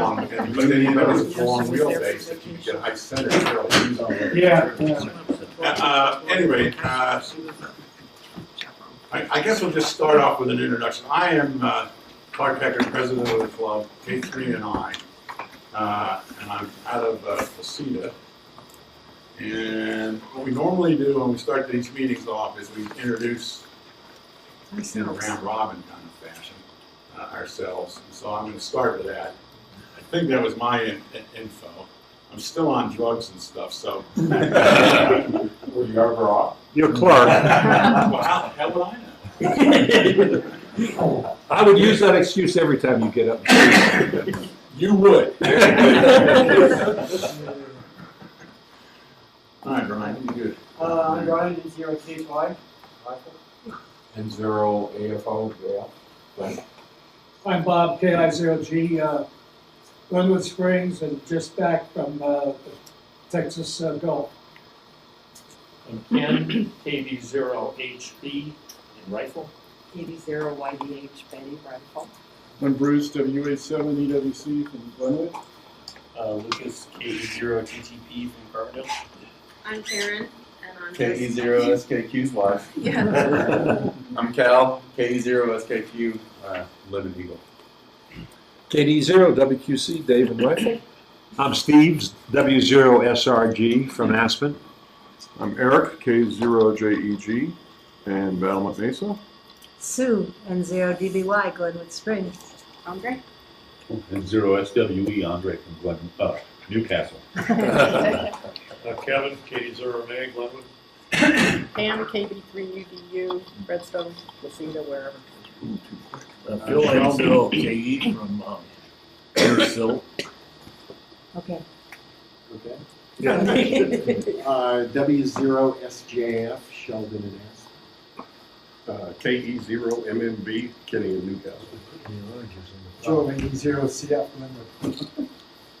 long, and but then you notice it's a long wheelbase that you can get high center. Yeah. Anyway, I guess we'll just start off with an introduction. I am Clark Hecker, president of the club, K3 and I, and I'm out of Placida. And what we normally do when we start these meetings off is we introduce in a round robin kind of fashion ourselves. And so I'm going to start with that. I think that was my info. I'm still on drugs and stuff, so. Were you ever off? You're Clark. Well, how the hell would I know? I would use that excuse every time you get up. You would. All right, Brian, you good? I'm Brian, N0KY. N0 AFO, yeah. I'm Bob, KI0G, Glenwood Springs, and just back from the Texas Gulf. I'm Ken, KB0HB in Rifle. KB0YDH Betty Rifle. I'm Bruce, WA7 EWC from Glenwood. Lucas, KB0TTP from Carbondale. I'm Karen, and I'm KE0SKQ's wife. Yeah. I'm Cal, KE0SKQ, Living Eagle. KD0 WQC Dave and Rifle. I'm Steve, W0SRG from Aspen. I'm Eric, K0JEG, and Battlement Mesa. Sue, N0DBY, Glenwood Springs. Andre? N0SWE, Andre from Newcastle. Kevin, KD0MA, Glenwood. Pam, KB3UDU, Redstone, Placida, wherever. Phil, N0KE from Andersville. Okay. Okay. Yeah. W0SJF, Sheldon and S. KE0MMB, Kenny in Newcastle. Joe, N0CF Glenwood.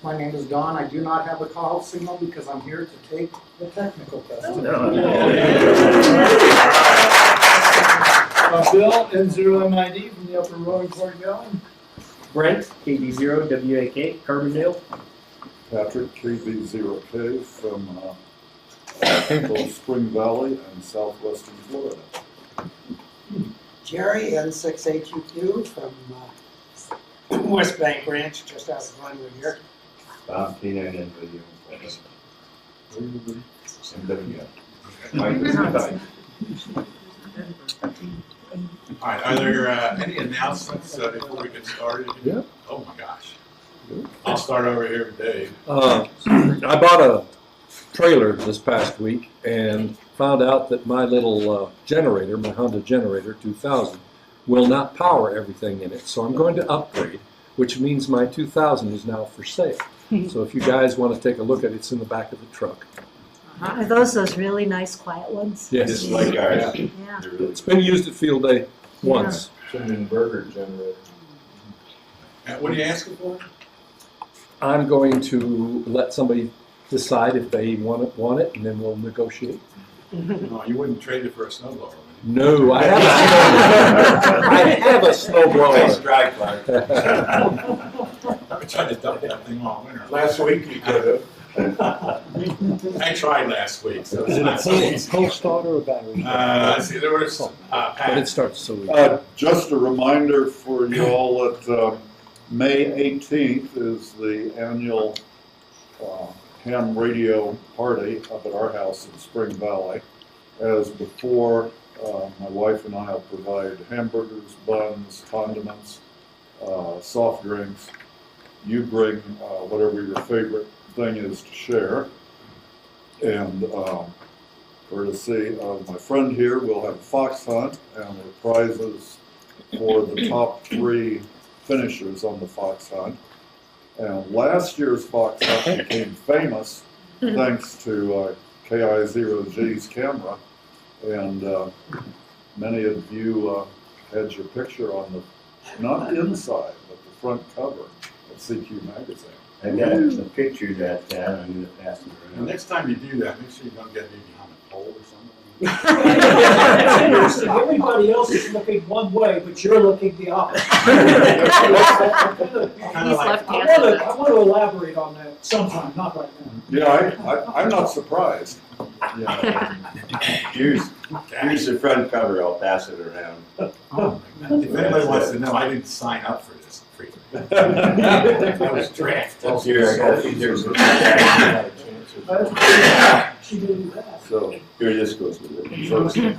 My name is Don. I do not have a call signal because I'm here to take the technical test. Bill, N0MID from the Upper Roaring Port Gallen. Brent, KD0WAK, Carbondale. Patrick, KB0K from both Spring Valley and southwestern Florida. Jerry, N6HUQ from West Bank Ranch, just outside of Glenwood here. Bob, K9N video. All right, are there any announcements before we get started? Yeah. Oh my gosh. I'll start over here with Dave. I bought a trailer this past week and found out that my little generator, my Honda Generator 2000, will not power everything in it. So I'm going to upgrade, which means my 2000 is now for sale. So if you guys want to take a look at it, it's in the back of the truck. Are those really nice, quiet ones? Yes. Just like ours. Yeah. It's been used at field day once. It's an inverter generator. What are you asking for? I'm going to let somebody decide if they want it, and then we'll negotiate. No, you wouldn't trade it for a snowblower, would you? No, I have a snowblower. Nice dry, Clark. I've been trying to dump that thing all winter. Last week you could have. I tried last week, so Is it's it not so a easy. pole start or a battery? Let's see, there was But Pat. it starts so easy. Just a reminder for you all that May 18th is the annual ham radio party up at our house in Spring Valley. As before, my wife and I will provide hamburgers, buns, condiments, soft drinks. You bring whatever your favorite thing is to share. And courtesy of my friend here, we'll have a fox hunt and the prizes for the top 3 finishers on the fox hunt. And last year's fox hunt became famous thanks to KI0G's camera. And many of you had your picture on the, not inside, but the front cover of CQ magazine. I got a picture that I'm going to pass it The around. next time you do that, make sure you don't get me behind a pole or something. Seriously, everybody else is looking one way, but you're looking the opposite. He's left-handed. I want to elaborate on that sometime, not right now. Yeah, I'm not surprised. Here's the front cover, I'll pass it around. Oh, my God. If anybody wants to know, I didn't sign up for this frequently. I was drafted. Here's She didn't do that. So, here this goes with it.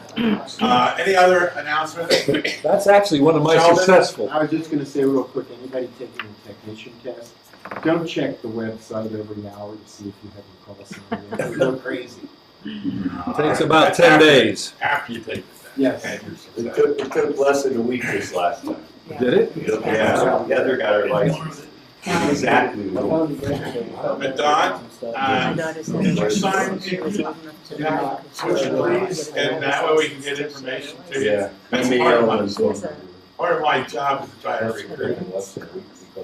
Any other announcements? That's actually one of my Sheldon? successful. I was just gonna say real quick, anybody taking a technician test, don't check the website every hour to see if you have a call sign. We go crazy. Takes about 10 days. After you take the test. Yes. And you're It successful. took less than a week this last time. Did it? Yeah, Heather got her license. Exactly. But Don, My daughter said did you it sign was- she was old enough to drive. would you please, and that way we can get information to you. Yeah. That's Me part of and my, She's a- part of my job is to try to recruit.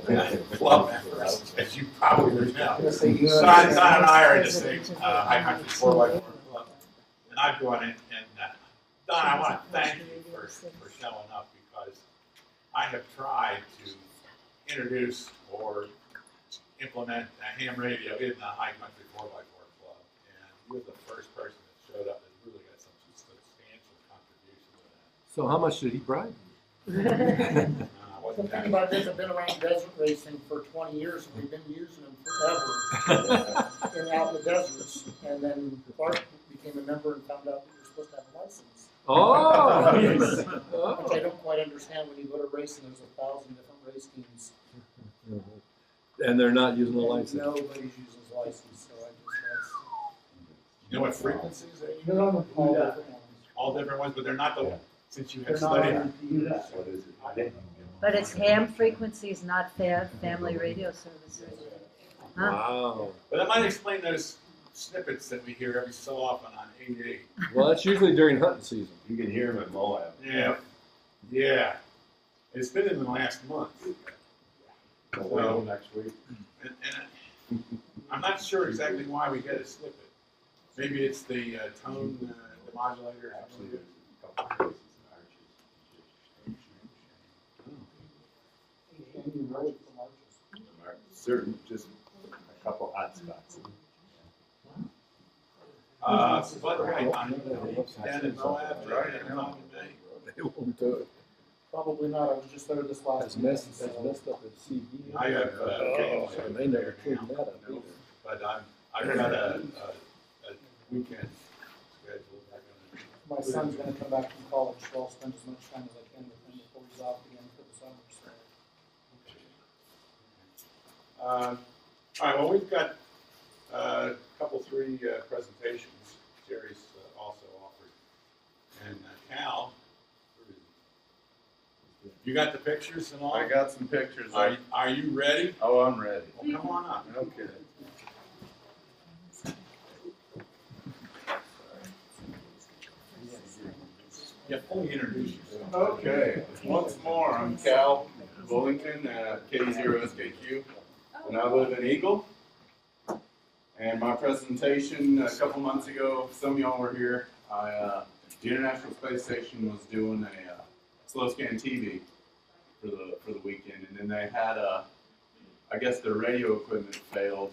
And I love members, as you probably know. Don and I are in the same, high country 4x4 club. And I've gone in, and, Don, I want to thank you for showing up, because I have tried to introduce or implement a ham radio in the high country 4x4 club. And you're the first person that showed up that really got some substantial contribution to that. So how much did he bribe? The Wasn't thing that- about it is, I've been around desert racing for 20 years, and we've been using them forever out in the deserts. And then Clark became a member and found out that you're supposed to have a license. Oh. Which I don't quite understand. When you go to racing, there's 1,000 different race teams. And they're not using the license. Nobody's using his license, so I just, You know what frequencies they use? they're on all different ones. All different ones, but they're not the, since you They're have not studied. on PUs. What is it? But it's ham frequencies, not family radio services. Huh? Wow. But that might explain those snippets that we hear every so often on 88. Well, that's usually during hunting season. You can hear him at Moab. Yeah, yeah. It's been in the last month. Well, next week. And I'm not sure exactly why we get a snippet. Maybe it's the tone, the modulator. or something. And you know it from Arches. Certain, just a couple hot spots. But right, down in Moab, right, in Moab Bay. They won't do it. Probably not. I was just there this last As week. messed up as CD. I have, And they never cleaned that up either. But I've got a weekend schedule. My son's gonna come back from college, so I'll spend as much time as I can with him before he's off again for the summer, so. All right, well, we've got three presentations Jerry's also offered. And Cal, you got the pictures and all? I got some pictures. Are you ready? Oh, I'm ready. Well, come on up. Okay. Yeah, fully introduce yourself. Okay, once more, I'm Cal Bullington at K0SKQ, and I live in Eagle. And my presentation a couple months ago, some of y'all were here. The International Space Station was doing a slow scan TV for the weekend, and then they had I guess their radio equipment failed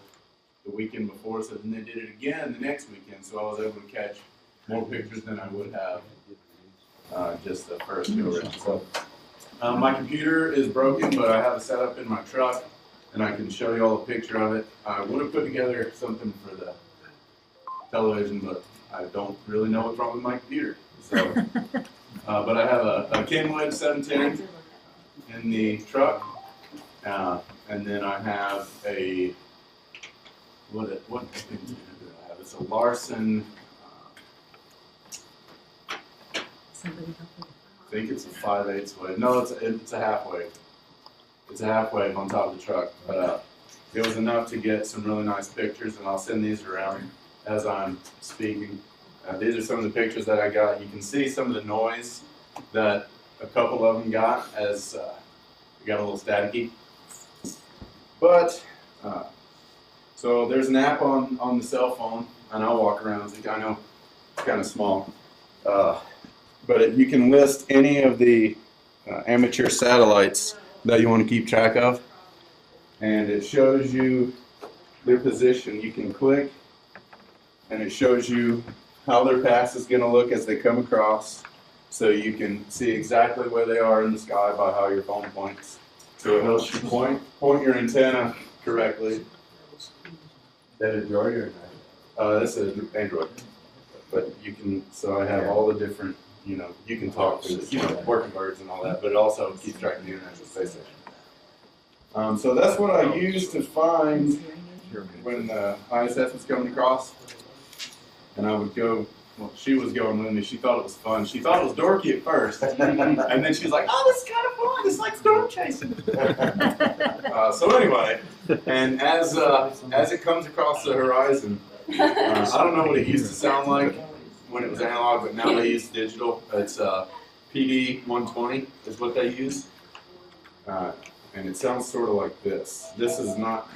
the weekend before, so then they did it again the next weekend. So I was able to catch more pictures than I would have just the first go around. So my computer is broken, but I have it set up in my truck, and I can show you all a picture of it. I would have put together something for the television, but I don't really know what's wrong with my computer. So, but I have a Kenwood 710 in the truck, and then I have a what thing do I have? It's a Larson. Somebody help me. I think it's a 5/8 wave. No, it's a half wave. It's a half wave on top of the truck, but it was enough to get some really nice pictures, and I'll send these around as I'm speaking. These are some of the pictures that I got. You can see some of the noise that a couple of them got as it got a little staticky. But so there's an app on the cell phone, and I'll walk around. I know it's kind of small. But you can list any of the amateur satellites that you want to keep track of, and it shows you their position. You can click, and it shows you how their path is going to look as they come across, so you can see exactly where they are in the sky by how your phone points. So it helps you point your antenna correctly. That is Android or This is Android, but you can. So I have all the different. You know, you can talk to this, working birds and all that, but it also keeps track of the International Space Station. So that's what I used to find when the ISS was coming across, and I would go. Well, she was going with me. She thought it was fun. She thought it was dorky at first, and then she was like, "Oh, this is kind of fun. It's like storm chasing." So anyway, and as it comes across the horizon, I don't know what it used to sound like when it was analog, but now they use digital. It's PD 120 is what they use, and it sounds sort of like this. This is not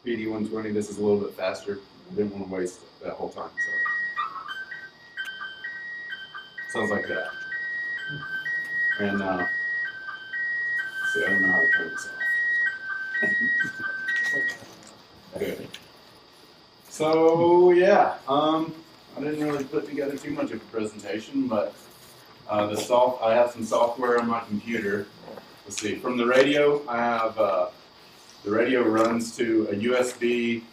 PD 120. This is a little bit faster. I didn't want to waste that whole time. So sounds like that. And see, I don't know how to turn this off. Okay. So yeah, I didn't really put together too much of a presentation, but I have some software on my computer. Let's see, from the radio, I have the radio runs to a USB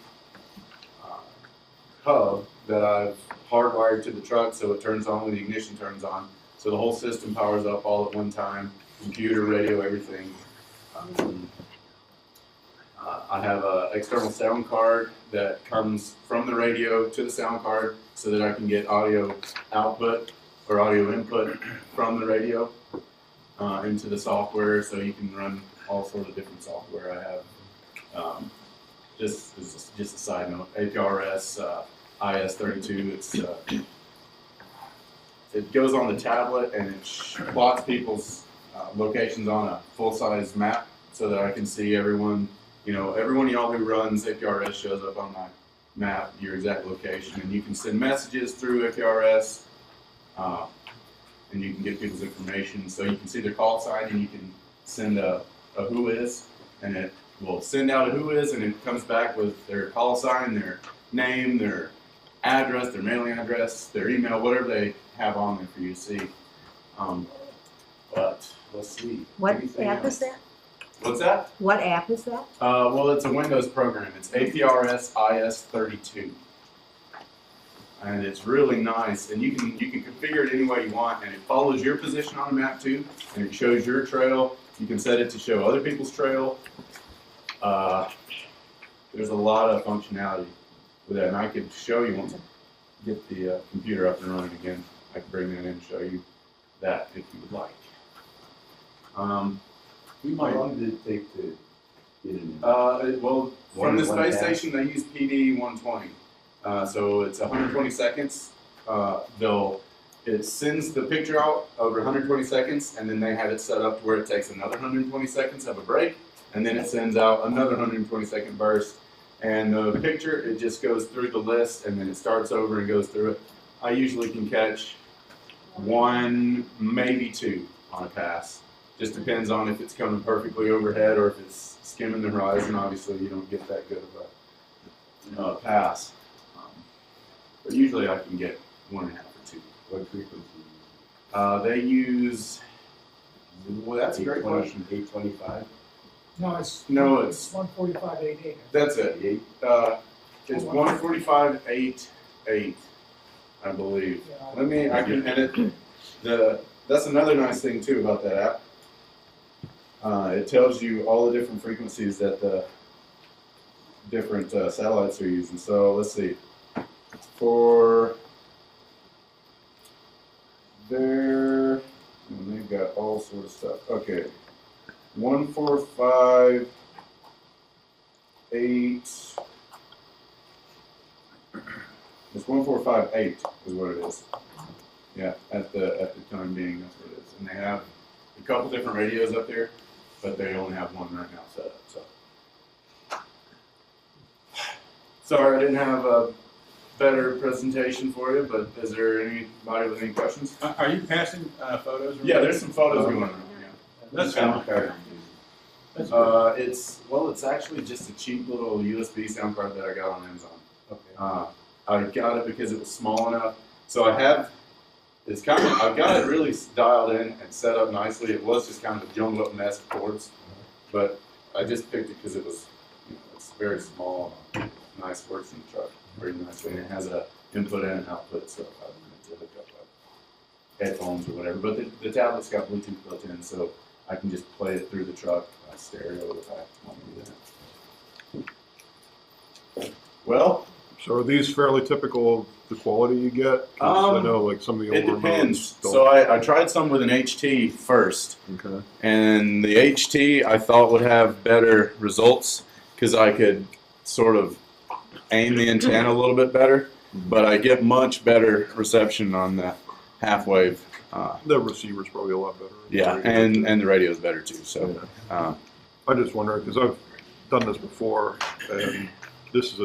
hub that I've hardwired to the truck, so it turns on when the ignition turns on. So the whole system powers up all at one time, computer, radio, everything. I have an external sound card that comes from the radio to the sound card so that I can get audio output or audio input from the radio into the software, so you can run all sorts of different software. I have, just a side note, APRS, IS32, it goes on the tablet and it plots people's locations on a full-size map so that I can see everyone. Every one of y'all who runs APRS shows up on my map, your exact location, and you can send messages through APRS, and you can get people's information. So you can see their call sign, and you can send a who is, and it will send out a who is, and it comes back with their call sign, their name, their address, their mailing address, their email, whatever they have on there for you to see. But let's see. What Anything app else? is that? What's that? What app is that? Well, it's a Windows program. It's APRS IS32, and it's really nice. And you can configure it any way you want, and it follows your position on the map too, and it shows your trail. You can set it to show other people's trail. There's a lot of functionality with that, and I could show you once I get the computer up and running again. I can bring that in and show you that if you would like. How long did it take to get in? Well, from the One space pass? station, they use PD 120. So it's 120 seconds. It sends the picture out over 120 seconds, and then they have it set up to where it takes another 120 seconds of a break, and then it sends out another 120 second burst. And the picture, it just goes through the list, and then it starts over and goes through it. I usually can catch one, maybe two on a pass. Just depends on if it's coming perfectly overhead or if it's skimming the horizon. Obviously, you don't get that good of a pass. But usually I can get 1.5 or 2. What frequency? They use, well, that's a great question. 825? No, it's. No, it's, 145.88. that's it. It's 145.88, I believe. That's another nice thing too about that app. It tells you all the different frequencies that the different satellites are using. So let's see. For their, and they've got all sorts of stuff. Okay, 145.8. It's 145.8 is what it is. Yeah, at the time being, that's what it is. And they have a couple different radios up there, but they only have one right now set up. So, sorry, I didn't have better presentation for you, but is there anybody with any questions? Are you passing photos? Yeah, there's some photos going on. That's Sound card. It's actually just a cheap little USB sound card that I got on Amazon. Okay. I got it because it was small enough. So I've got it really dialed in and set up nicely. It was just kind of a jumbled up mess of cords, but I just picked it because it was, it's very small, nice, works in the truck very nicely, and it has a input and an output, so if I wanted to hook up headphones or whatever. But the tablet's got Bluetooth built in, so I can just play it through the truck, stereo, if I want to do that. Well, So are these fairly typical of the quality you get? 'Cause I know like some of the it older depends. modes So I tried some with an HT first, Okay. and the HT I thought would have better results because I could sort of aim the antenna a little bit better, but I get much better reception on the half wave. The receiver's probably a lot better. Yeah, and the radio is better too. So I just wonder because I've done this before, and this is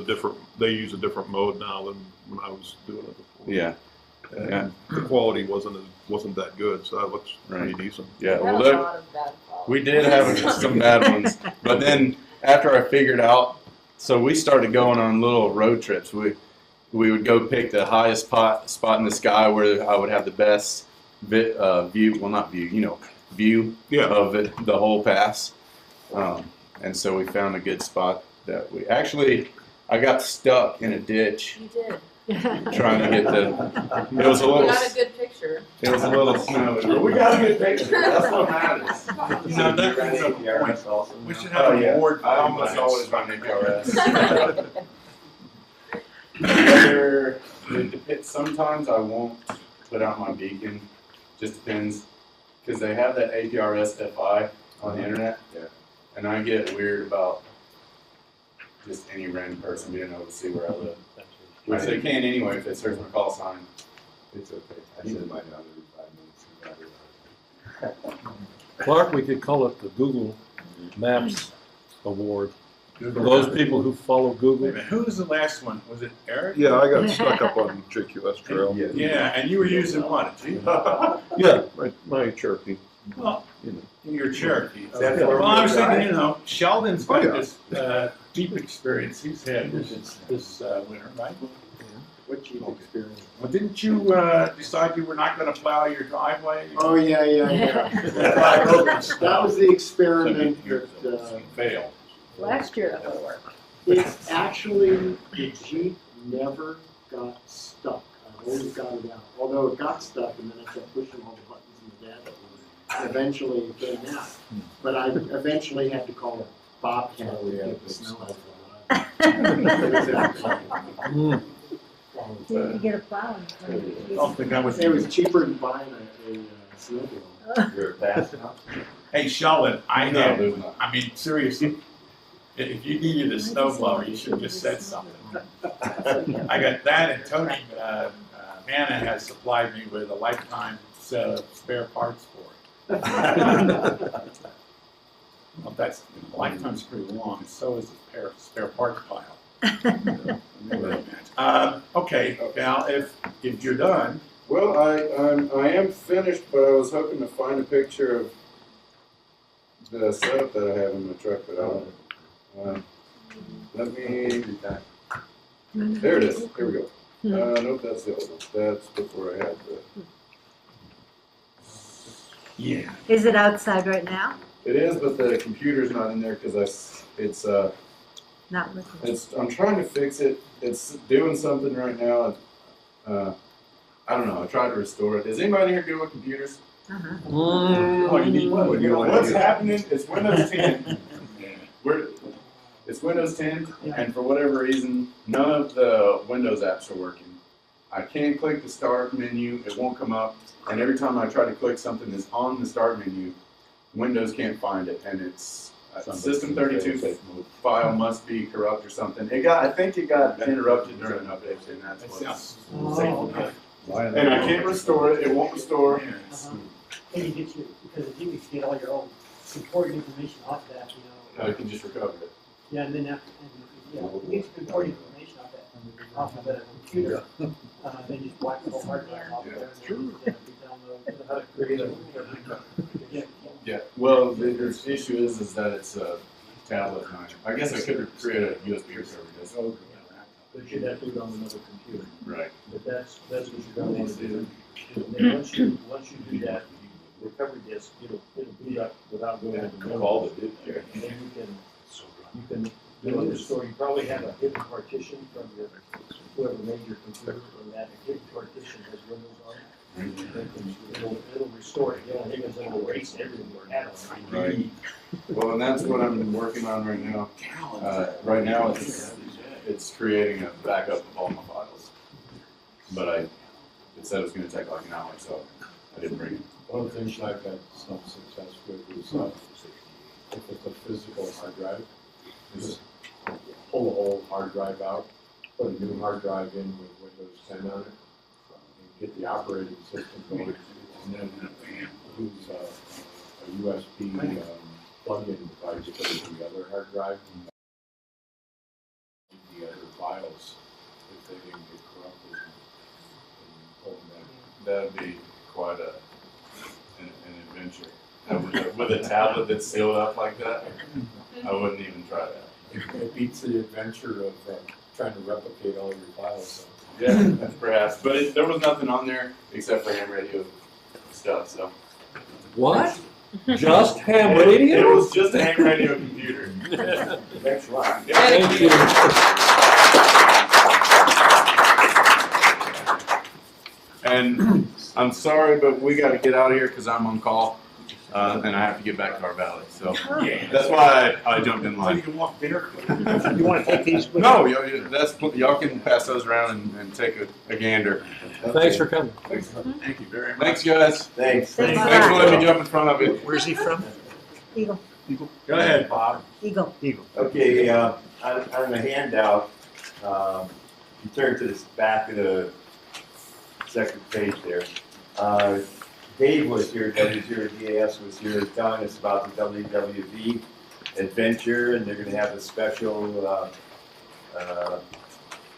they use a different mode now than when I was doing it before. yeah, And yeah. the quality wasn't that good, so that looks pretty Right. decent. Yeah, We had well, a lot of bad calls. we did have some bad ones, but then after I figured out, so we started going on little road trips. We would go pick the highest spot in the sky where I would have the best view. Well, not view, view Yeah. of it, the whole pass. And so we found a good spot that I got stuck in a ditch You did. trying to get it was a We little, got a good picture. it was a little snowy. But we got a good picture. That's what matters. You know, that brings up a point. We should have an award for I almost that. always run APRS. Sometimes I won't put out my beacon. Just depends, because they have that APRS FI on the internet. Yeah. And I get weird about just any random person being able to see where I live. Which they can anyway if they search my call sign. It's okay. I send mine out every 5 minutes. Clark, we could call it the Google Maps Award. For those people who follow Wait a Google. minute, who was the last one? Was it Eric? Yeah, I got stuck up on JQS Trail. Yeah. Yeah, and you were using what, a Jeep? Yeah, my Cherokee. Well, your Cherokee. That's Well, where I was we were thinking, Sheldon's got Oh, yeah. this Jeep experience he's had this winter, right? What Jeep experience? Well, didn't you decide you were not going to plow your driveway? Oh, yeah. That was the experiment that, Failed. Last year that would work. it's actually, the Jeep never got stuck. I always got it out. Although it got stuck and then I kept pushing all the buttons in the dashboard. Eventually it came out. But I eventually had to call a bobcat to get the snow out of the You get a plow. I don't think I was. It was cheaper than buying a snowblower. You're fast enough. Hey, Sheldon, I No, there's not. mean, seriously, if you needed a snowblower, you should have just said something. I got that, and Tony Manna has supplied me with a lifetime set of spare parts for it. Well, lifetime's pretty long, and so is the spare parts pile. Okay, now if you're done, Well, I am finished, but I was hoping to find a picture of the setup that I have in my truck, but I don't. Let me. There it is. Here we go. Nope, that's the old one. That's before I had the. yeah. Is it outside right now? It is, but the computer's not in there because Not looking. I'm trying to fix it. It's doing something right now. I don't know. I tried to restore it. Is anybody here good with computers? Uh-huh. Oh, you need one. What's happening? It's Windows 10. It's Windows 10, and for whatever reason, none of the Windows apps are working. I can't click the start menu, it won't come up, and every time I try to click something that's on the start menu, Windows can't find it, and it's System32 file must be corrupt or something. I think it got interrupted during an update, and that's what. Oh, okay. And I can't restore it, it won't restore. Maybe get you, because if you get all your old important information off that, I can just recover it. yeah, and then after, you get some important information off that. off of the computer. They just wipe the whole hard drive off there. And then download how to create a. Yeah, well, the issue is that it's a tablet. I guess I could create a USB server. Yes. But you'd have to do it on another computer. Right. But that's what you're gonna want to do. And then once you do that, recovery disk, it'll boot up without going to the All the and then you can do other store. You probably have a hidden partition from your whoever made your computer, and that hidden partition has Windows on it. It'll restore it again. It'll erase everything you had on it. Right. Well, and that's what I'm working on right now. Right now, it's creating a backup of all my files. But it said it was going to take like an hour, so I didn't bring it. One of the things I've had some success with is if it's a physical hard drive, just pull the whole hard drive out, put a new hard drive in with Windows 10 on it, and get the operating system going, and then use a USB plug-in device for the other hard drive. The other files, if they didn't get corrupted, and open that. That'd be quite an adventure. And with a tablet that's sealed up like that, I wouldn't even try that. It beats the adventure of trying to replicate all your files. Yeah, perhaps. But there was nothing on there except for ham radio stuff. So What? Just ham radio? It was just a ham radio computer. Thanks a lot. Thank you. And I'm sorry, but we got to get out of here because I'm on call, and I have to get back to our valley. So that's why I jumped in line. You want dinner? You want to take these? No, y'all can pass those around and take a gander. Thanks for coming. Thank you very much. Thanks, guys. Thanks. Thanks. Thanks for letting me jump in front of it. Where's he from? Eagle, Go ahead, Bob. Eagle. Okay, on the handout, you turn to the back of the second page there. Dave was here, W0DAS was here, telling us about the WWV adventure, and they're going to have a special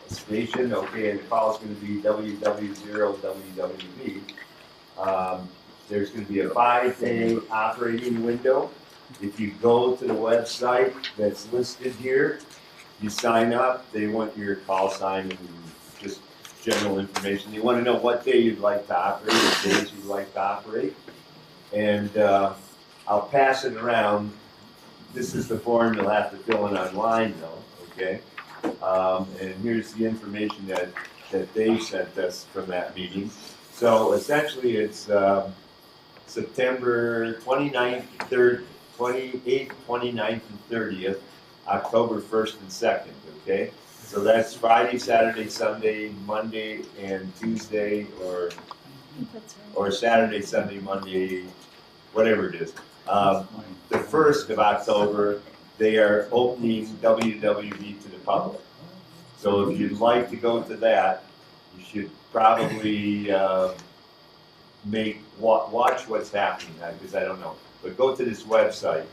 station. Okay, and the call is going to be WW0WWV. There's going to be a 5-day operating window. If you go to the website that's listed here, you sign up. They want your call sign and just general information. They want to know what day you'd like to operate, what days you'd like to operate. And I'll pass it around. This is the form you'll have to fill in online though, okay? And here's the information that they sent us from that meeting. So essentially it's September 29th, 28th, 29th, and 30th, October 1st and 2nd, okay? So that's Friday, Saturday, Sunday, Monday, and Tuesday, or Saturday, Sunday, Monday, whatever it is. The 1st of October, they are opening WWV to the public. So if you'd like to go to that, you should probably watch what's happening, because I don't know. But go to this website,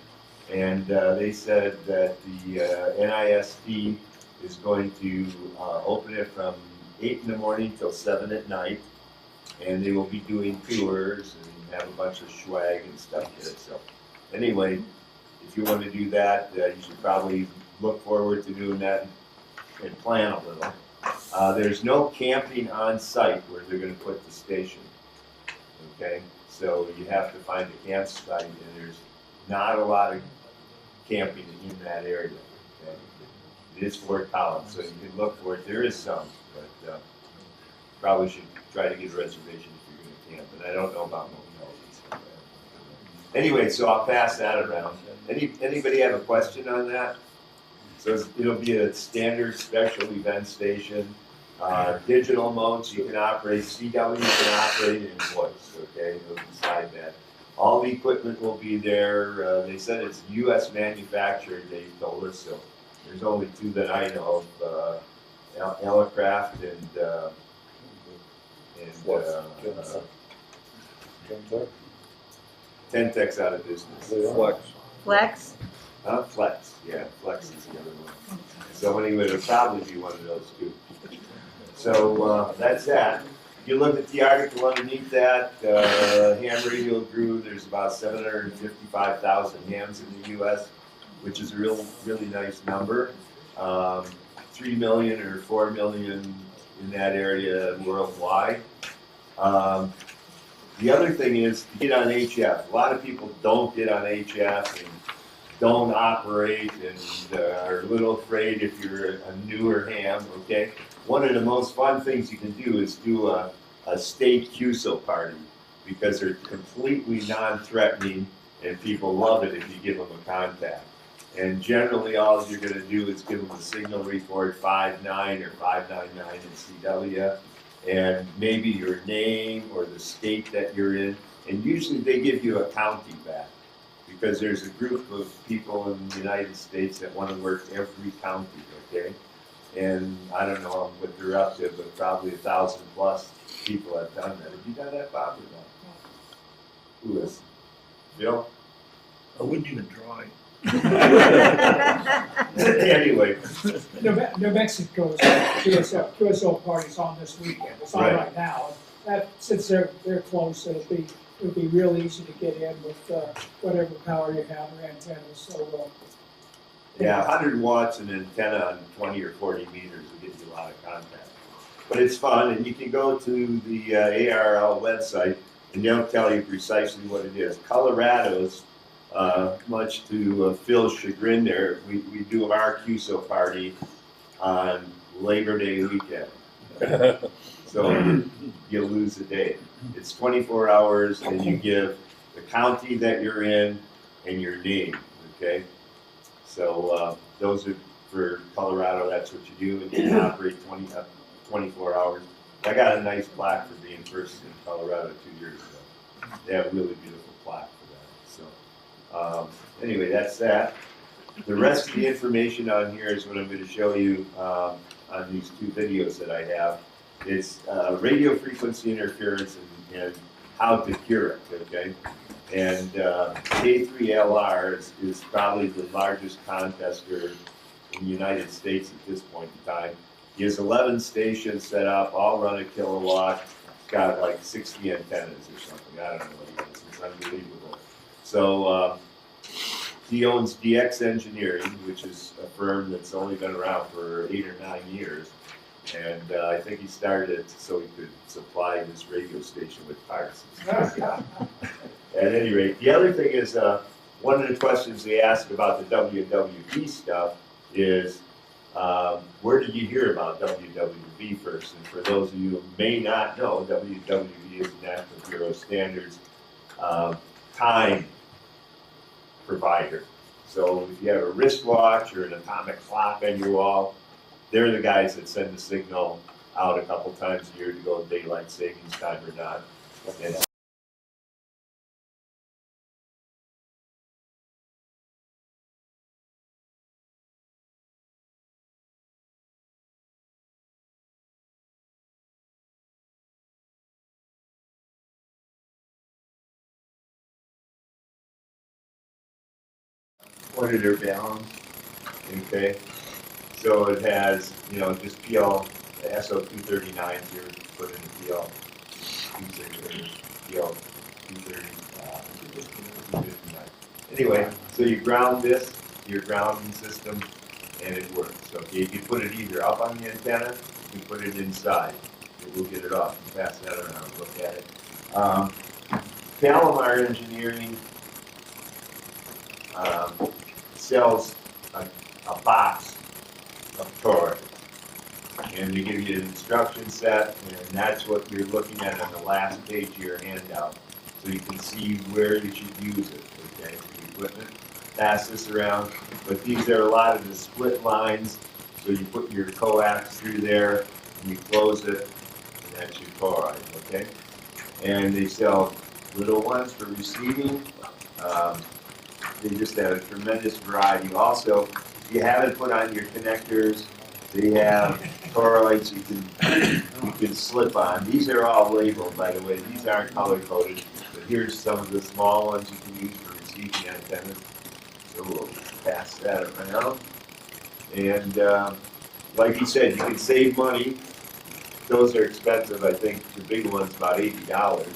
and they said that the NIST is going to open it from 8 in the morning till 7 at night, and they will be doing tours and have a bunch of swag and stuff there. So anyway, if you want to do that, you should probably look forward to doing that and plan a little. There's no camping on site where they're going to put the station, okay? So you have to find a campsite, and there's not a lot of camping in that area. Okay? It is Fort Collins, so you can look for it. There is some, but probably should try to get a reservation if you're going to camp. And I don't know about motels and stuff. Anyway, so I'll pass that around. Anybody have a question on that? So it'll be a standard special event station. Digital modes you can operate, CW you can operate, and voice, okay? They'll decide that. All the equipment will be there. They said it's U.S. manufactured, they told us, so there's only 2 that I know of, Elecraft and Tentec's out of business. Flex. Flex, yeah, Flex is the other one. So anyway, it'll probably be one of those 2. So that's that. If you look at the article underneath that, ham radio grew, there's about 755,000 hams in the US, which is a really nice number. 3 million or 4 million in that area worldwide. The other thing is to get on HF. A lot of people don't get on HF and don't operate and are a little afraid if you're a newer ham, okay? One of the most fun things you can do is do a state QSO party because they're completely non-threatening and people love it if you give them a contact. And generally all you're gonna do is give them a signal report 59 or 599 in CW and maybe your name or the state that you're in. And usually they give you a county back because there's a group of people in the United States that want to work every county, okay? And I don't know what they're up to, but probably 1,000 plus people have done that. Have you done that, Bob, or not? Who is? Bill? I wouldn't even try. Anyway. New Mexico's QSO party's on this weekend. It's on right now. That, since they're close, it'll be real easy to get in with whatever power you have or antennas. So yeah, 100 watts and antenna on 20 or 40 meters will get you a lot of contact. But it's fun, and you can go to the ARL website, and they'll tell you precisely what it is. Colorado's, much to Phil's chagrin there, we do our QSO party on Labor Day weekend. So you'll lose a day. It's 24 hours, and you give the county that you're in and your name, okay? So those are for Colorado, that's what you do, and you can operate 24 hours. I got a nice plaque for being first in Colorado 2 years ago. They have a really beautiful plaque for that. So anyway, that's that. The rest of the information on here is what I'm going to show you on these two videos that I have. It's radio frequency interference and how to cure it, okay? And K3LR is probably the largest contester in the United States at this point in time. He has 11 stations set up, all run a kilowatt. He's got like 60 antennas or something. I don't know what he is. It's unbelievable. So he owns DX Engineering, which is a firm that's only been around for 8 or 9 years. And I think he started it so he could supply his radio station with parts. At any rate, the other thing is, one of the questions they ask about the WWV stuff is, where did you hear about WWV first? And for those of you who may not know, WWV is the National Bureau of Standards time provider. So if you have a wristwatch or an atomic clock on your wall, they're the guys that send the signal out a couple times a year to go daylight savings time or not. And monitor balance, okay? So it has, you know, just PL, the SO239s here, put in the PL 239. Anyway, so you ground this, your grounding system, and it works. Okay, you can put it either up on the antenna, you can put it inside. It will get it off. You pass that around, look at it. Palomar Engineering sells a box of Torah, and they give you an instruction set, and that's what you're looking at on the last page of your handout, so you can see where you should use it, okay, for the equipment. Pass this around, but these are a lot of the split lines, so you put your coax through there, and you close it, and that's your Torah, okay? And they sell little ones for receiving. They just have a tremendous variety. Also, if you haven't put on your connectors, they have toroids you can slip on. These are all labeled, by the way. These aren't color coded, but here's some of the small ones you can use for receiving antennas. So we'll pass that around. And like you said, you can save money those are expensive, I think the big one's about $80.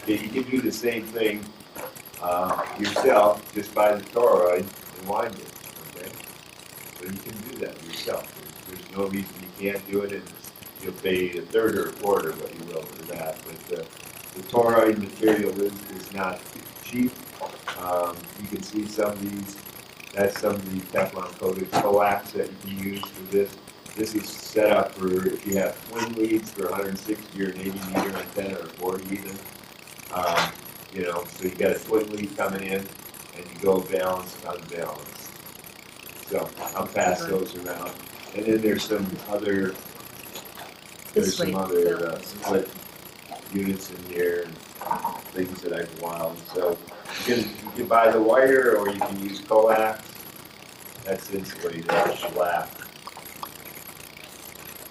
Okay, you can do the same thing yourself, just buy the toroid and wind it, okay? So you can do that yourself. There's no reason you can't do it, and you'll pay a third or a quarter what you will for that. But the toroid material is not cheap. You can see some of these, that's some of the Teflon coated coax that you can use for this. This is set up for if you have twin leads for 160 or an 80 meter antenna or 40 even. You know, so you got a twin lead coming in and you go balanced, unbalanced. So I'll pass those around. And then there's some other, split units in here and things that I've wound. So you can buy the wire or you can use coax. That's insulated, shellac.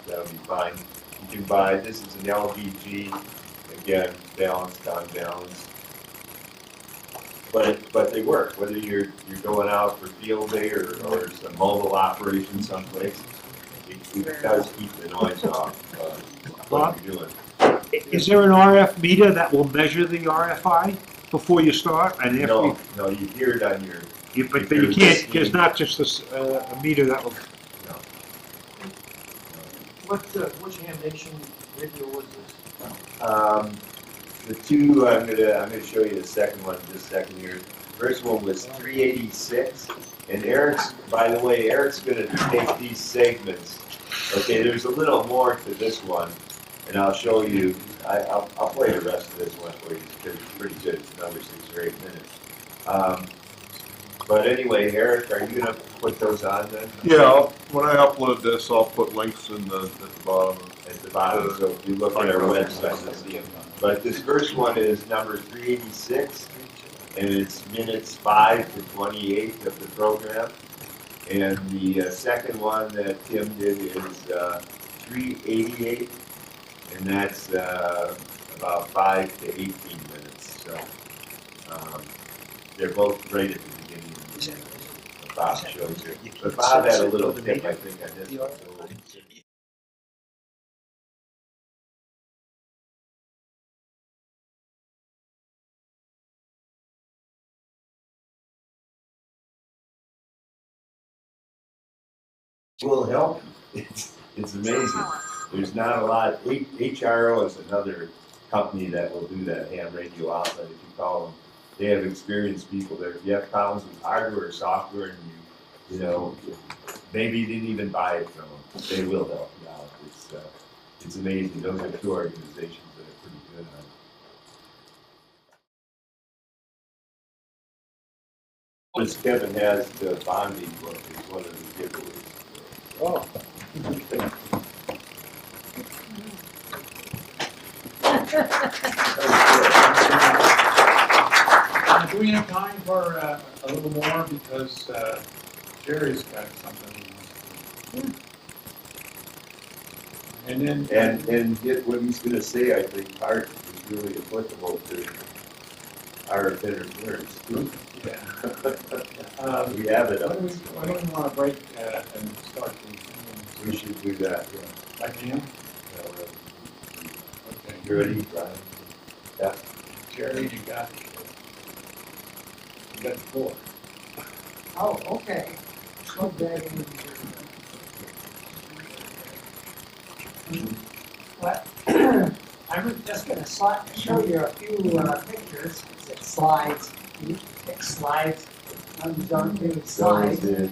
That'll be fine. You can buy, this is an LVG, again, balanced, unbalanced. But they work, whether you're going out for field day or some mobile operation someplace. It does keep the noise off what you're doing. Is there an RF meter that will measure the RFI before you start? And after No, you hear it on your. But you can't. There's not just a meter that will. No. Which Hamnation radio was this? The two I'm gonna show you the second one in just a second here. First one was 386, and by the way, Eric's gonna take these segments. Okay, there's a little more to this one, and I'll show you. I'll play the rest of this one for you because it's pretty good. It's another 6 or 8 minutes. But anyway, Eric, are you gonna put those on then? Yeah, when I upload this, I'll put links at the bottom. At the bottom, so if you look at our website, you'll see them. But this first one is number 386, and it's minutes 5 to 28 of the program. And the second one that Tim did is 388, and that's about 5 to 18 minutes. So they're both right at the beginning of the game. Bob shows you. But Bob had a little tip, I think, on this one. So will help. It's amazing. There's not a lot. HRO is another company that will do that ham radio outlet. If you call them, they have experienced people there. If you have problems with hardware or software, and you know, maybe you didn't even buy it from them, they will help you out. It's amazing. Those are two organizations that are pretty good on it. This Kevin has the bonding book is one of the giveaways. Oh. Do we have time for a little more, because Jerry's got something he wants to do. And then And get what he's gonna say, I think, part is really applicable to our interference too. yeah. We have it Why up. don't we want to break and start the We should do that, back in? Okay. You ready, Brian? Yeah. Jerry, you got the floor. Oh, okay. Plug that in. But I'm just gonna show you a few pictures. It slides, it slides, don't do it slides. Okay.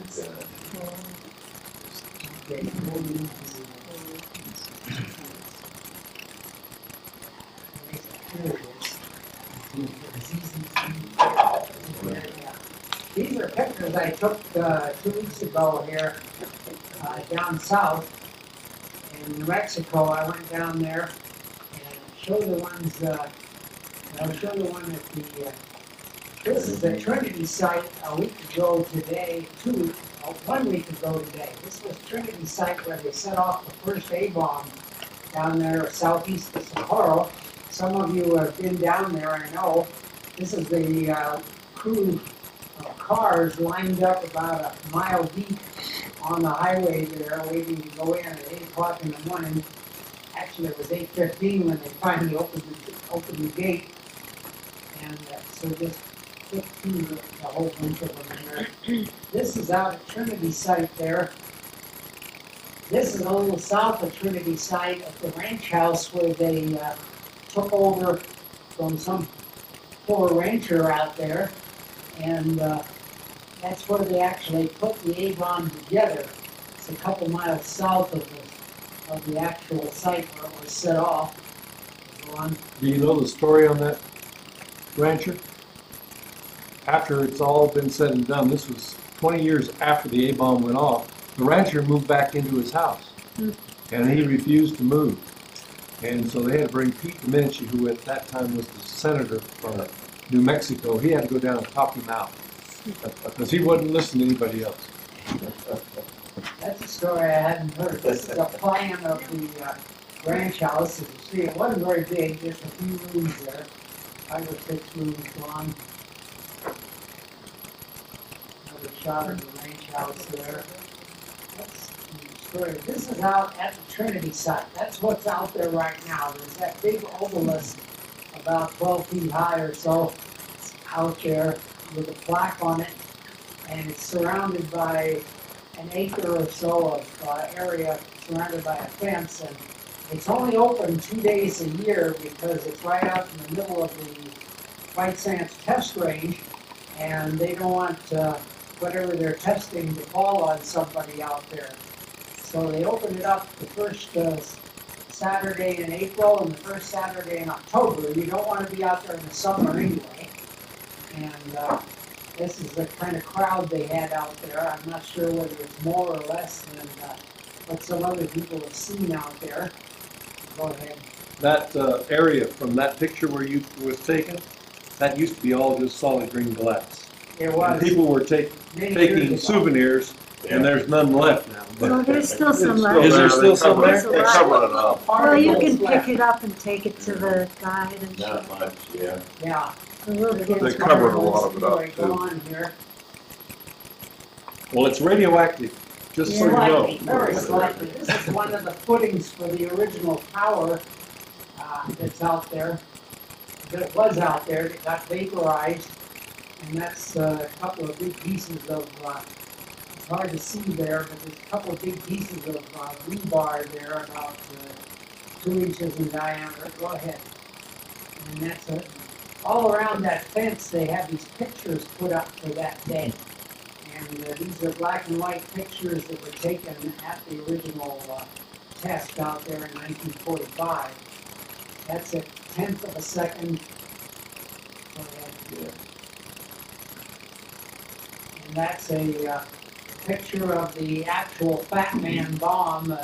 These are pictures I took 2 weeks ago here down south in New Mexico. I went down there and showed the ones. I'll show the one at the. This is the Trinity site a week ago today. 1 week ago today. This was Trinity site where they set off the first A-bomb down there southeast of Sapporo. Some of you have been down there, I know. This is the crew of cars lined up about a mile deep on the highway there, waiting to go in at 8 o'clock in the morning. actually it was 8:15 when they finally opened the gate. And so just took through a whole bunch of them in there. This is out at Trinity site there. This is a little south of Trinity site at the ranch house where they took over from some poor rancher out there. And that's where they actually put the A-bomb together. It's a couple miles south of the actual site where it was set off. Do you know the story on that rancher? After it's all been said and done, this was 20 years after the A-bomb went off, the rancher moved back into his house. And he refused to move. And so they had to bring Pete Domenici, who at that time was the senator from New Mexico. He had to go down and talk him out because he wouldn't listen to anybody else. That's a story I hadn't heard. This is a plan of the ranch house. As you see, it wasn't very big, just a few rooms there. 5 or 6 rooms long. Another shot of the ranch house there. That's the story. This is out at the Trinity site. That's what's out there right now. There's that big obelisk about 12 feet high or so. It's out there with a plaque on it. And it's surrounded by an acre or so of area surrounded by a fence, and it's only open 2 days a year because it's right out in the middle of the White Sands test range, and they don't want whatever they're testing to fall on somebody out there. So they open it up the first Saturday in April and the first Saturday in October. You don't want to be out there in the summer anyway. And this is the kind of crowd they had out there. I'm not sure whether it's more or less than what some other people have seen out there. Go ahead. That area from that picture where you was taken, that used to be all just solid green glass. It was. And people were taking souvenirs, and there's none left now. Well, there's still some left. Is there still some there? There's a lot. Well, you can pick it up and take it to the guide and show. Not much, yeah. Yeah. The little kids. They covered a lot of it up Go too. on here. Well, it's radioactive, just so you Slightly, know. very slightly. This is one of the footings for the original tower that's out there. That was out there, that got vaporized. And that's a couple of big pieces of, it's hard to see there, but there's a couple of big pieces of rebar there, about 2 inches in diameter. Go ahead. And that's it. All around that fence, they have these pictures put up for that day. And these are black and white pictures that were taken at the original test out there in 1945. That's a 1/10 of a second. Go ahead. Yeah. And that's a picture of the actual Fat Man bomb.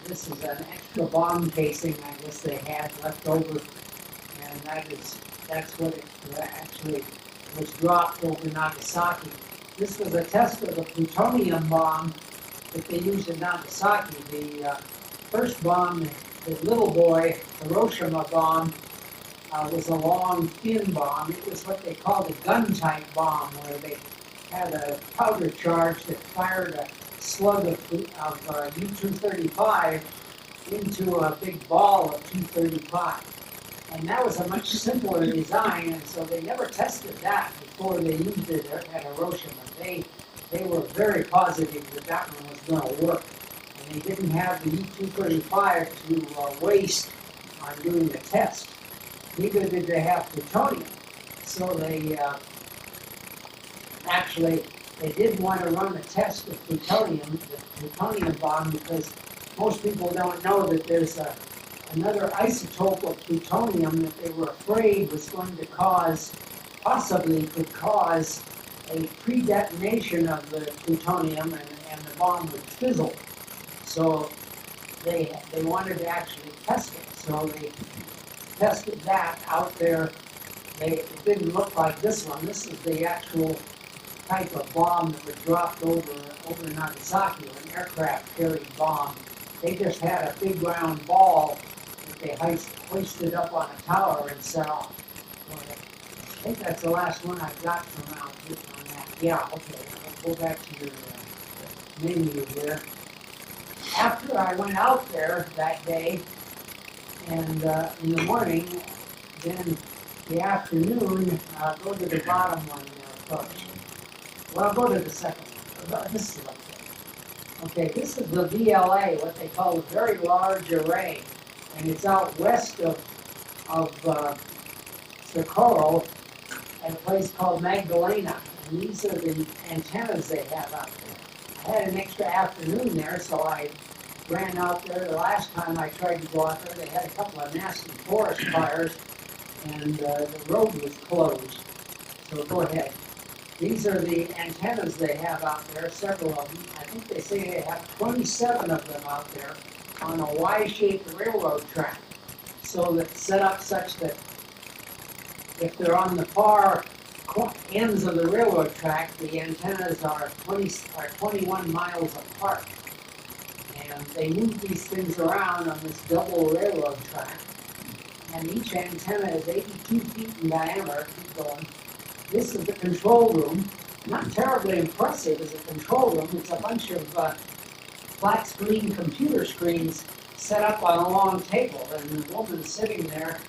This is an extra bomb casing I guess they had left over. And that's what it actually was dropped over Nagasaki. This was a test of the plutonium bomb that they used in Nagasaki. The first bomb, the little boy Hiroshima bomb, was a long thin bomb. It was what they called a gun-type bomb, where they had a powder charge that fired a slug of U-235 into a big ball of 235. And that was a much simpler design, and so they never tested that before they used it at Hiroshima. They were very positive that that one was going to work. And they didn't have the U-235 to waste on doing the test. Neither did they have plutonium. So they they did want to run a test of plutonium, the plutonium bomb, because most people don't know that there's another isotope of plutonium that they were afraid was going to cause, possibly could cause, a pre-detonation of the plutonium and the bomb would fizzle. So they wanted to actually test it. So they tested that out there. It didn't look like this one. This is the actual type of bomb that was dropped over Nagasaki, an aircraft carried bomb. They just had a big round ball that they hoisted up on a tower and set off. I think that's the last one I got from out here on that. Yeah, okay, I'll go back to your menu here. After I went out there that day, And in the morning, then the afternoon, go to the bottom one there first. Well, go to the second one. This is okay, this is the VLA, what they call a very large array. And it's out west of Socorro at a place called Magdalena. And these are the antennas they have out there. I had an extra afternoon there, so I ran out there. The last time I tried to go out there, they had a couple of nasty forest fires, and the road was closed. So go ahead. These are the antennas they have out there, several of them. I think they say they have 27 of them out there on a Y-shaped railroad track. So that's set up such that if they're on the far ends of the railroad track, the antennas are 21 miles apart. And they move these things around on this double railroad track. And each antenna is 82 feet in diameter. Keep going. This is the control room. Not terribly impressive as a control room. It's a bunch of flat screen computer screens set up on a long table. And the woman sitting there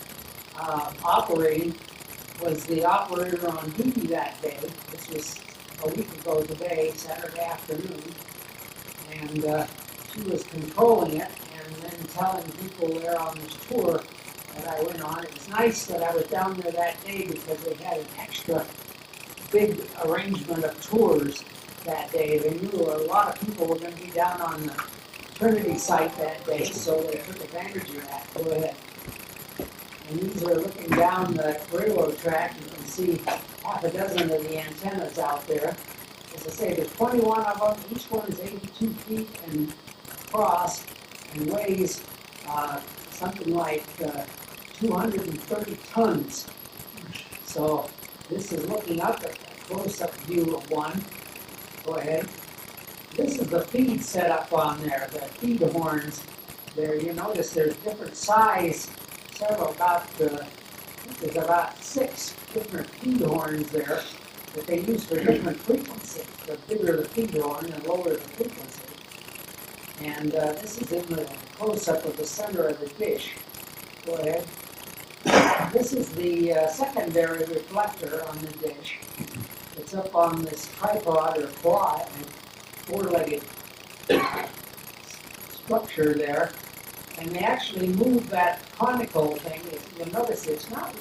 operating was the operator on duty that day. This was a week ago today, Saturday afternoon. And she was controlling it and then telling people there on this tour that I went on. It was nice that I was down there that day because they had an extra big arrangement of tours that day. They knew a lot of people were going to be down on the Trinity site that day, so they took advantage of that. Go ahead. And these are looking down the railroad track. You can see half a dozen of the antennas out there. As I say, there's 21 of them. Each one is 82 feet and across and weighs something like 230 tons. So this is looking up at a close-up view of one. Go ahead. This is the feed set up on there, the feed horns. There, you notice there's different size, several there's about 6 different feed horns there that they use for different frequencies. The bigger the feed horn, the lower the frequency. And this is in the close-up of the center of the dish. Go ahead. This is the secondary reflector on the dish. It's up on this tripod or quad, four-legged structure there. And they actually move that conical thing. You'll notice it's not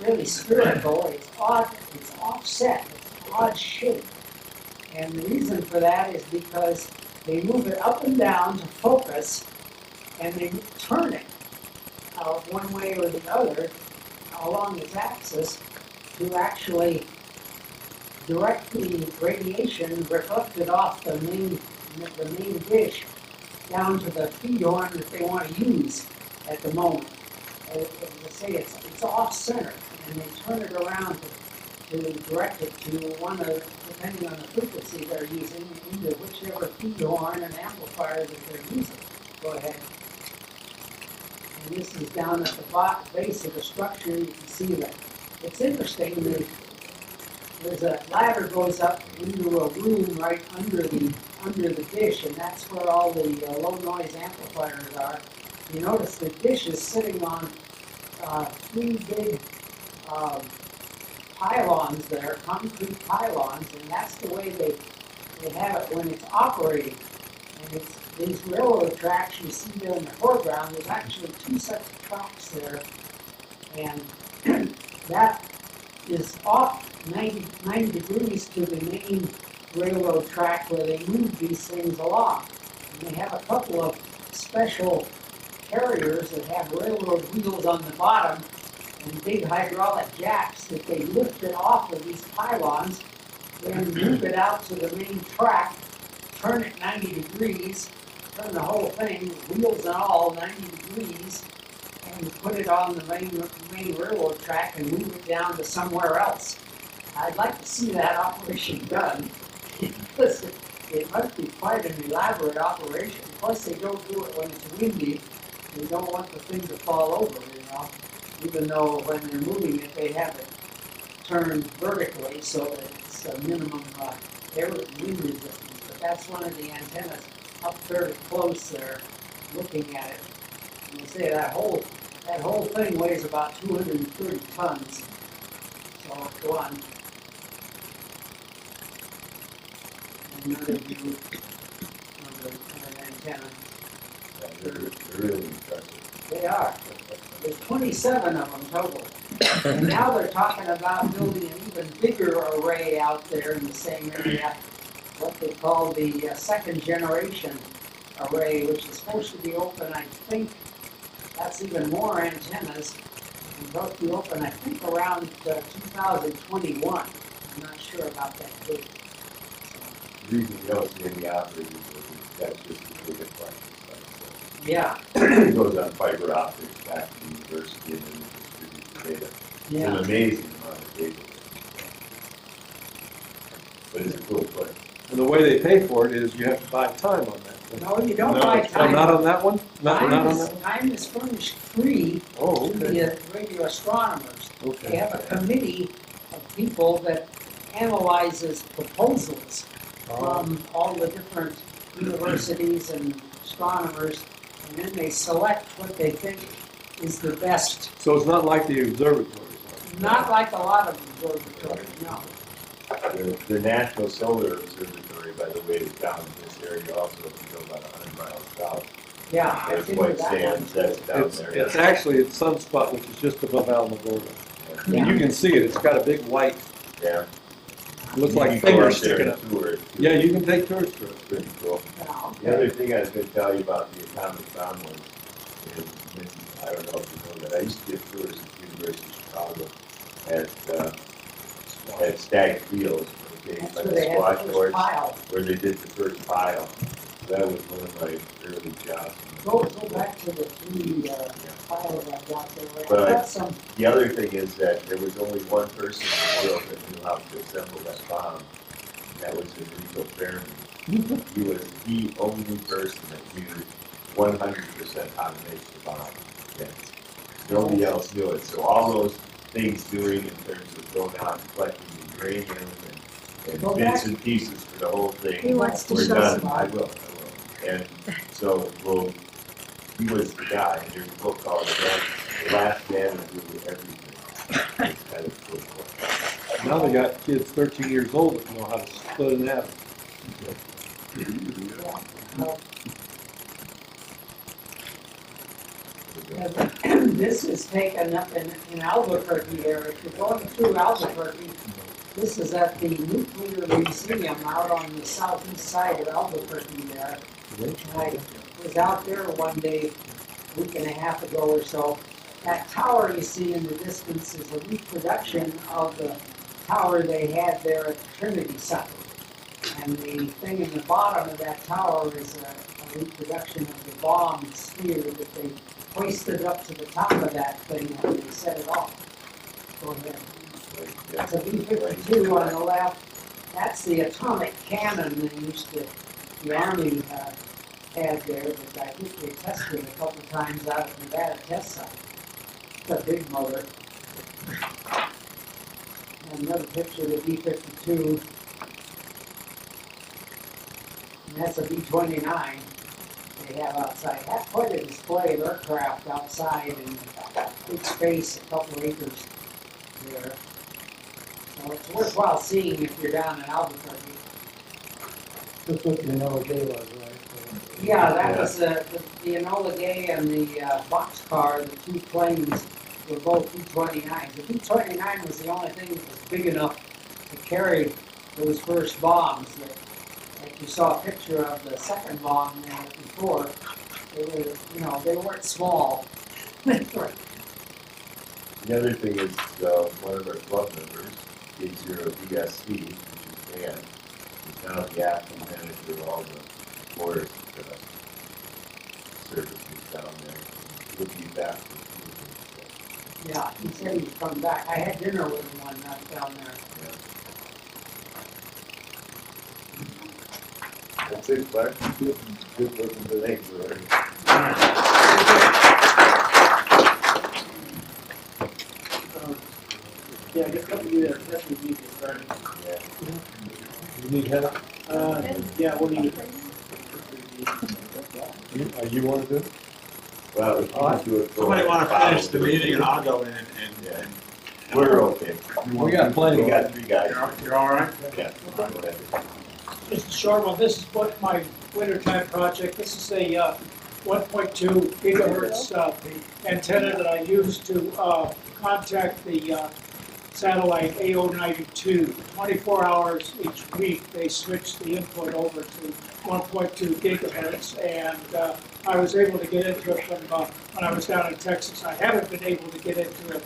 really spherical. It's odd. It's offset. It's odd shape. And the reason for that is because they move it up and down to focus, and they turn it one way or the other along its axis to actually direct the radiation reflected off the main dish down to the feed horn that they want to use at the moment. As I say, it's off center, and they turn it around to direct it to one of, depending on the frequency they're using, into whichever feed horn and amplifier that they're using. Go ahead. And this is down at the base of the structure. You can see that. It's interesting. There's a ladder goes up into a room right under the dish, and that's where all the low noise amplifiers are. You notice the dish is sitting on 3 big pylons there, concrete pylons, and that's the way they have it when it's operating. And it's these railroad tracks you see there in the foreground. There's actually 2 sets of tracks there, and that is off 90 degrees to the main railroad track where they move these things along. And they have a couple of special carriers that have railroad wheels on the bottom and big hydraulic jacks that they lift it off of these pylons, then move it out to the main track, turn it 90 degrees, turn the whole thing, wheels and all, 90 degrees, and put it on the main railroad track and move it down to somewhere else. I'd like to see that operation done, because it must be quite an elaborate operation. Plus, they don't do it when it's windy. They don't want the thing to fall over, even though when they're moving it, they have it turned vertically so that it's a minimum wind resistance. But that's one of the antennas up very close there, looking at it. You say that whole thing weighs about 230 tons. So go on. Another view of an antenna. They're really impressive. They are. There's 27 of them total. And now they're talking about building an even bigger array out there in the same area, what they call the second generation array, which is supposed to be open, I think, that's even more antennas. And supposed to be open, I think, around 2021. I'm not sure about that date. The reason you don't see any operators is that's just the data collection site. Yeah. It goes on fiber optics back to the university and then distributes the data. Yeah. It's an amazing amount of data. But it's a cool place. And the way they pay for it is you have to buy time on that. No, you don't buy Oh, time. not on that one? Not on that one? Time is furnished free Oh, to okay. the radio astronomers. Okay. They have a committee of people that analyzes proposals from all the different universities and astronomers, and then they select what they think is the best. So it's not like the observatory. Not like a lot of observatories, no. The National Solar Observatory, by the way, is down in this area also, if you go about 100 miles south. Yeah, I There's think white that sand one. that's down It's, there. it's actually at Sunspot, which is just above Alamogordo. Yeah. And you can see it, it's got a big white, Yeah. it looks You like can go fingers out there sticking and up. tour it. Yeah, you can take tours through it. Pretty cool. Yeah, The other thing I was going to tell you about the atomic sound ones is, I don't know if you know that, I used to give tours at the University of Chicago at Stagg Field, okay, That's like where the they had squash the first courts, pile. where they did the first pile. That was one of my early jobs. Go back to the three piles I got there. I But got some. the other thing is that there was only one person in the world that knew how to assemble that bomb. And that was Enrico Fermi. He was the only person that knew 100% how to make the bomb. Yeah. Nobody else knew it. So all those things doing in terms of going out and collecting the uranium and Go bits back. and pieces for the whole thing. He wants to We're show done. some. I will. And so, well, he was the guy, and there's a book called The Last Man Who Knew Everything. It's kind of cool. Now they got kids 13 years old that know how to split an atom. This is taken up in Albuquerque area. If you're going through Albuquerque, this is at the Nuclear Museum out on the southeast side of Albuquerque there. And I was out there one day, a week and a half ago or so. That tower you see in the distance is a reproduction of the tower they had there at the Trinity site. And the thing in the bottom of that tower is a reproduction of the bomb sphere that they hoisted up to the top of that thing when they set it off. Go ahead. That's a B-52 on the left. That's the atomic cannon they used to, the Army had there, but I think they tested it a couple of times out at Nevada test site. It's a big motor. And another picture of the B-52. And that's a B-29 they have outside. That's quite a display of aircraft outside in big space, a couple acres there. So it's worthwhile seeing if you're down in Albuquerque. That's what the Enola Gay was, right? Yeah, that was the Enola Gay and the boxcar, the two planes were both B-29s. The B-29 was the only thing that was big enough to carry those first bombs. Like you saw a picture of the second bomb there before. They were, they weren't small. The other thing is one of our club members, K0BSC, which is Dan, is now the acting manager of all the forest services down there. He'll be back for Yeah, he said he's coming back. I had dinner with him one night down there. That's it, Clark. Good looking to thanks already. Yeah, I guess a couple of years, that's what we need to start. Yeah. You need help? Yeah, we'll need it. You want to do it? Well, if you can do it for Somebody wanna finish the 5 meeting and I'll go in Yeah. and. We're okay. We got plenty. We got 3 guys. You're all right? Yeah. Go ahead. Just a short one, this is what my wintertime project, this is a 1.2 gigahertz antenna that I use to contact the satellite AO92. 24 hours each week, they switch the input over to 1.2 gigahertz, and I was able to get into it from when I was down in Texas. I haven't been able to get into it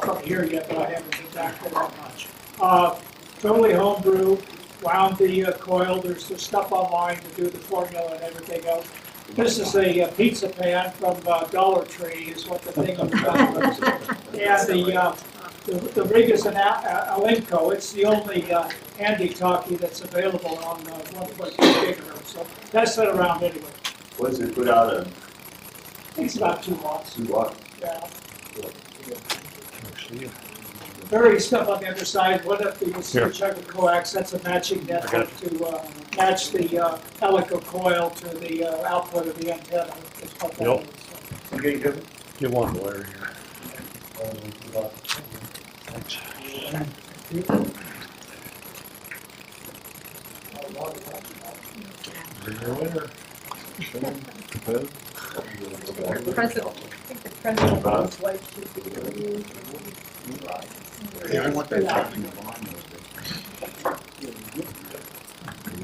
from here yet, but I haven't been back there that much. Totally homebrew, wound the coil, there's stuff online to do the formula and everything else. This is a pizza pan from Dollar Tree is what the thing was. And the rig is an Alinco. It's the only handy-talkie that's available on 1.2 gigahertz. So that's it around anyway. What does it put out on? Takes about 2 watts. 2 watts. Yeah. Very stuff on the other side. What if you switch out the coax? That's a matching network to match the helical coil to the output of the antenna. That's what that is. Get one wire here. The president, I think the president's wife should be removed. Yeah, I want that talking line.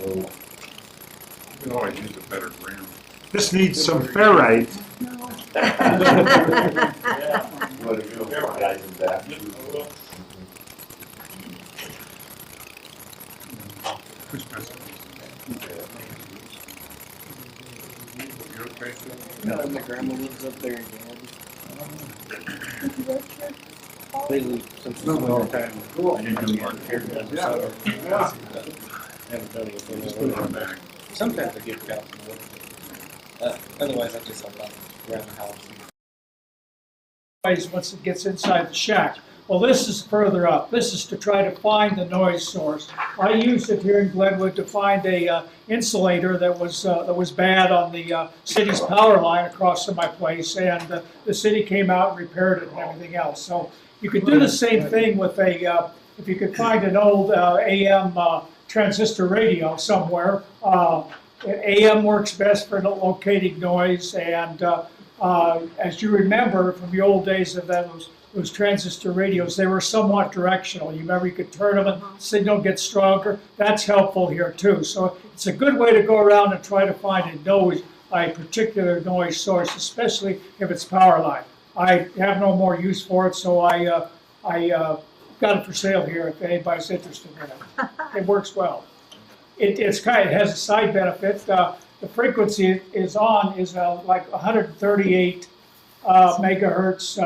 You can always use a better ground. This needs some ferrite. What are you guys in that? You okay, Phil? No, my grandma lives up there again. They leave since the wintertime. Cool. I didn't do more care down the summer. Haven't done anything. Just put it on back. Sometimes I get out from work. Otherwise, I just like around the house. Once it gets inside the shack. Well, this is further up. This is to try to find the noise source. I used it here in Glenwood to find a insulator that was bad on the city's power line across from my place, and the city came out and repaired it and everything else. So you could do the same thing with a if you could find an old AM transistor radio somewhere. AM works best for locating noise, and as you remember from the old days of those transistor radios, they were somewhat directional. You remember you could turn them and the signal gets stronger. That's helpful here too. So it's a good way to go around and try to find a particular noise source, especially if it's power line. I have no more use for it, so I got it for sale here if anybody's interested in it. It works well. It has a side benefit. The frequency is like 138 megahertz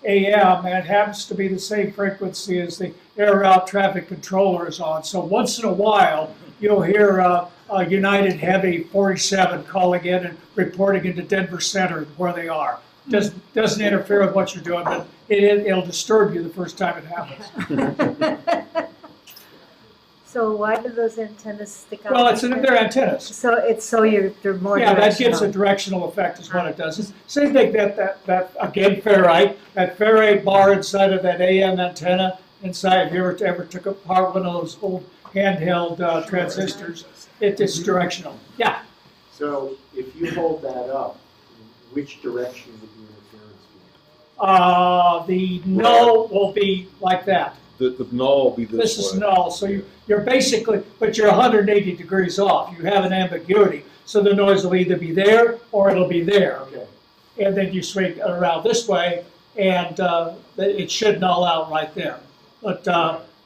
AM, and it happens to be the same frequency as the air route traffic controller is on. So once in a while, you'll hear United Heavy 47 calling in and reporting into Denver Center where they are. Doesn't interfere with what you're doing, but it'll disturb you the first time it happens. So why do those antennas stick out? Well, like that? they're antennas. So they're more Yeah, that directional. gives a directional effect is what it does. It's same thing that again, ferrite, that ferrite bar inside of that AM antenna inside, if you ever took apart one of those old handheld transistors, it's directional. Yeah. So if you hold that up, which direction would the interference be? The null will be like that. The null will be this way. This is null, so you're basically, but you're 180 degrees off. You have an ambiguity. So the noise will either be there or it'll be there. Okay. And then you swing it around this way, and it should null out right there. But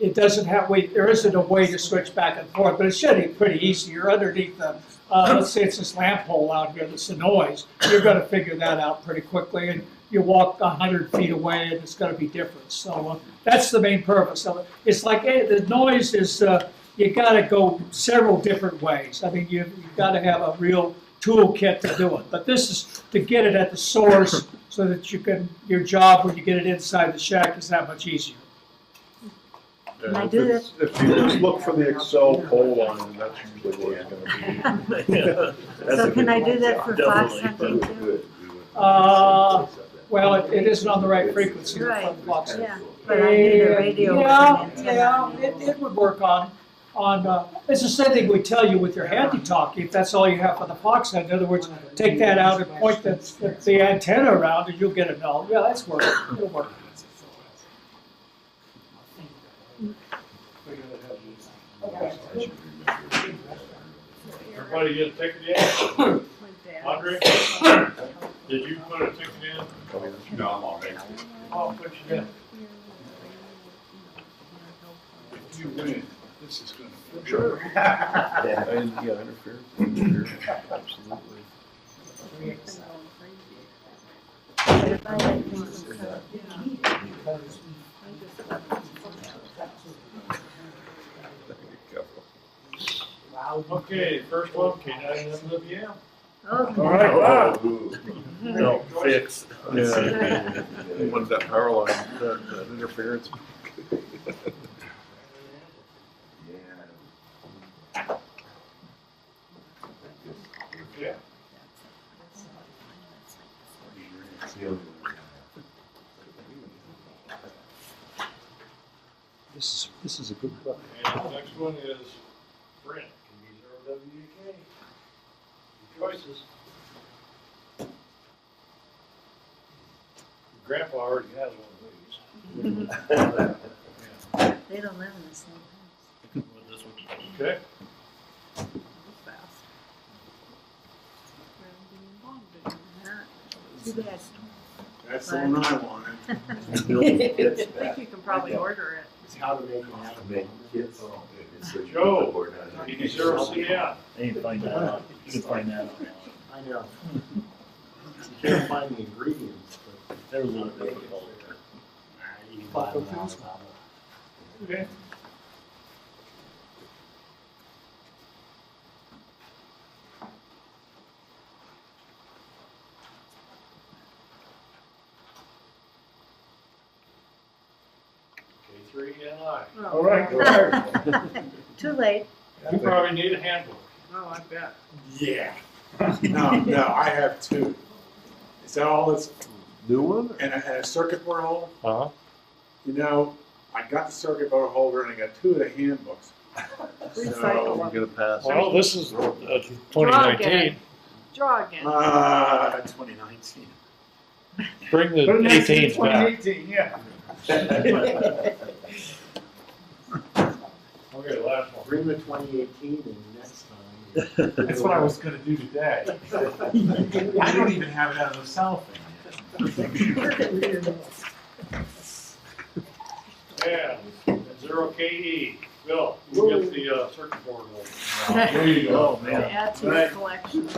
it doesn't have, there isn't a way to switch back and forth, but it should be pretty easy. You're underneath the, let's say it's this lamp pole out here that's the noise. You're going to figure that out pretty quickly, and you walk 100 feet away, and it's going to be different. So that's the main purpose of it. It's like the noise is, you got to go several different ways. I mean, you've got to have a real toolkit to do it. But this is to get it at the source so that your job when you get it inside the shack is that much easier. Can I do this? If you just look for the Excel pole line, that's usually where it's going to be. So can I do that for fox hunting too? Well, it isn't on the right frequency. the Right, front box. yeah, but I need a radio with an antenna. Yeah, it would work on, it's the same thing we tell you with your handy talkie, if that's all you have for the box. In other words, take that out and point the antenna around and you'll get a null. Yeah, that's working, it'll work. Everybody get a ticket in? Andre, did you put a ticket in? No, I'm all right. I'll put you in. If you win, this is gonna. Sure. And, yeah, interference, absolutely. Okay, first one, K9MWM. Okay. All right, wow. No, fix. Yeah. He wanted that power line, that interference. Yeah. This is a good one. And the next one is Brent, KV0WK. Your choices. Grandpa already has one of these. They don't live in the same Okay. house. Too bad. That's the one I wanted. I think you can probably order it. It's how to make an apple. Joe, KV0CN. Ain't find that out. You can find that out. I know. You can't find the ingredients, but They're a little difficult. you can buy them out. Okay. K3NI. All right. Too late. You probably need a handbook. Oh, I bet. Yeah. No, I have two. Is that all that's, New one? and a circuit board holder? Uh-huh. You know, I got the circuit board holder and I got two of the handbooks. Recycle So, them. Get a pass. Well, this is 2019. Draw again. 2019. Bring the Put it next to 18s back. 2018, yeah. Okay, last one. Bring the 2018 in next time. That's what I was gonna do today. I don't even have it out of the cell phone. Yeah, and 0KE. Bill, you get the circuit board one. There you go. To add to your collection.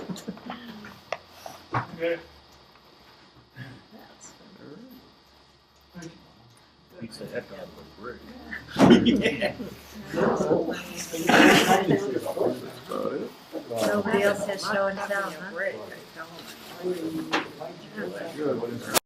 Okay. Beats the heck out of a brick. Yeah. Nobody else has shown and tell, huh? Great. Good.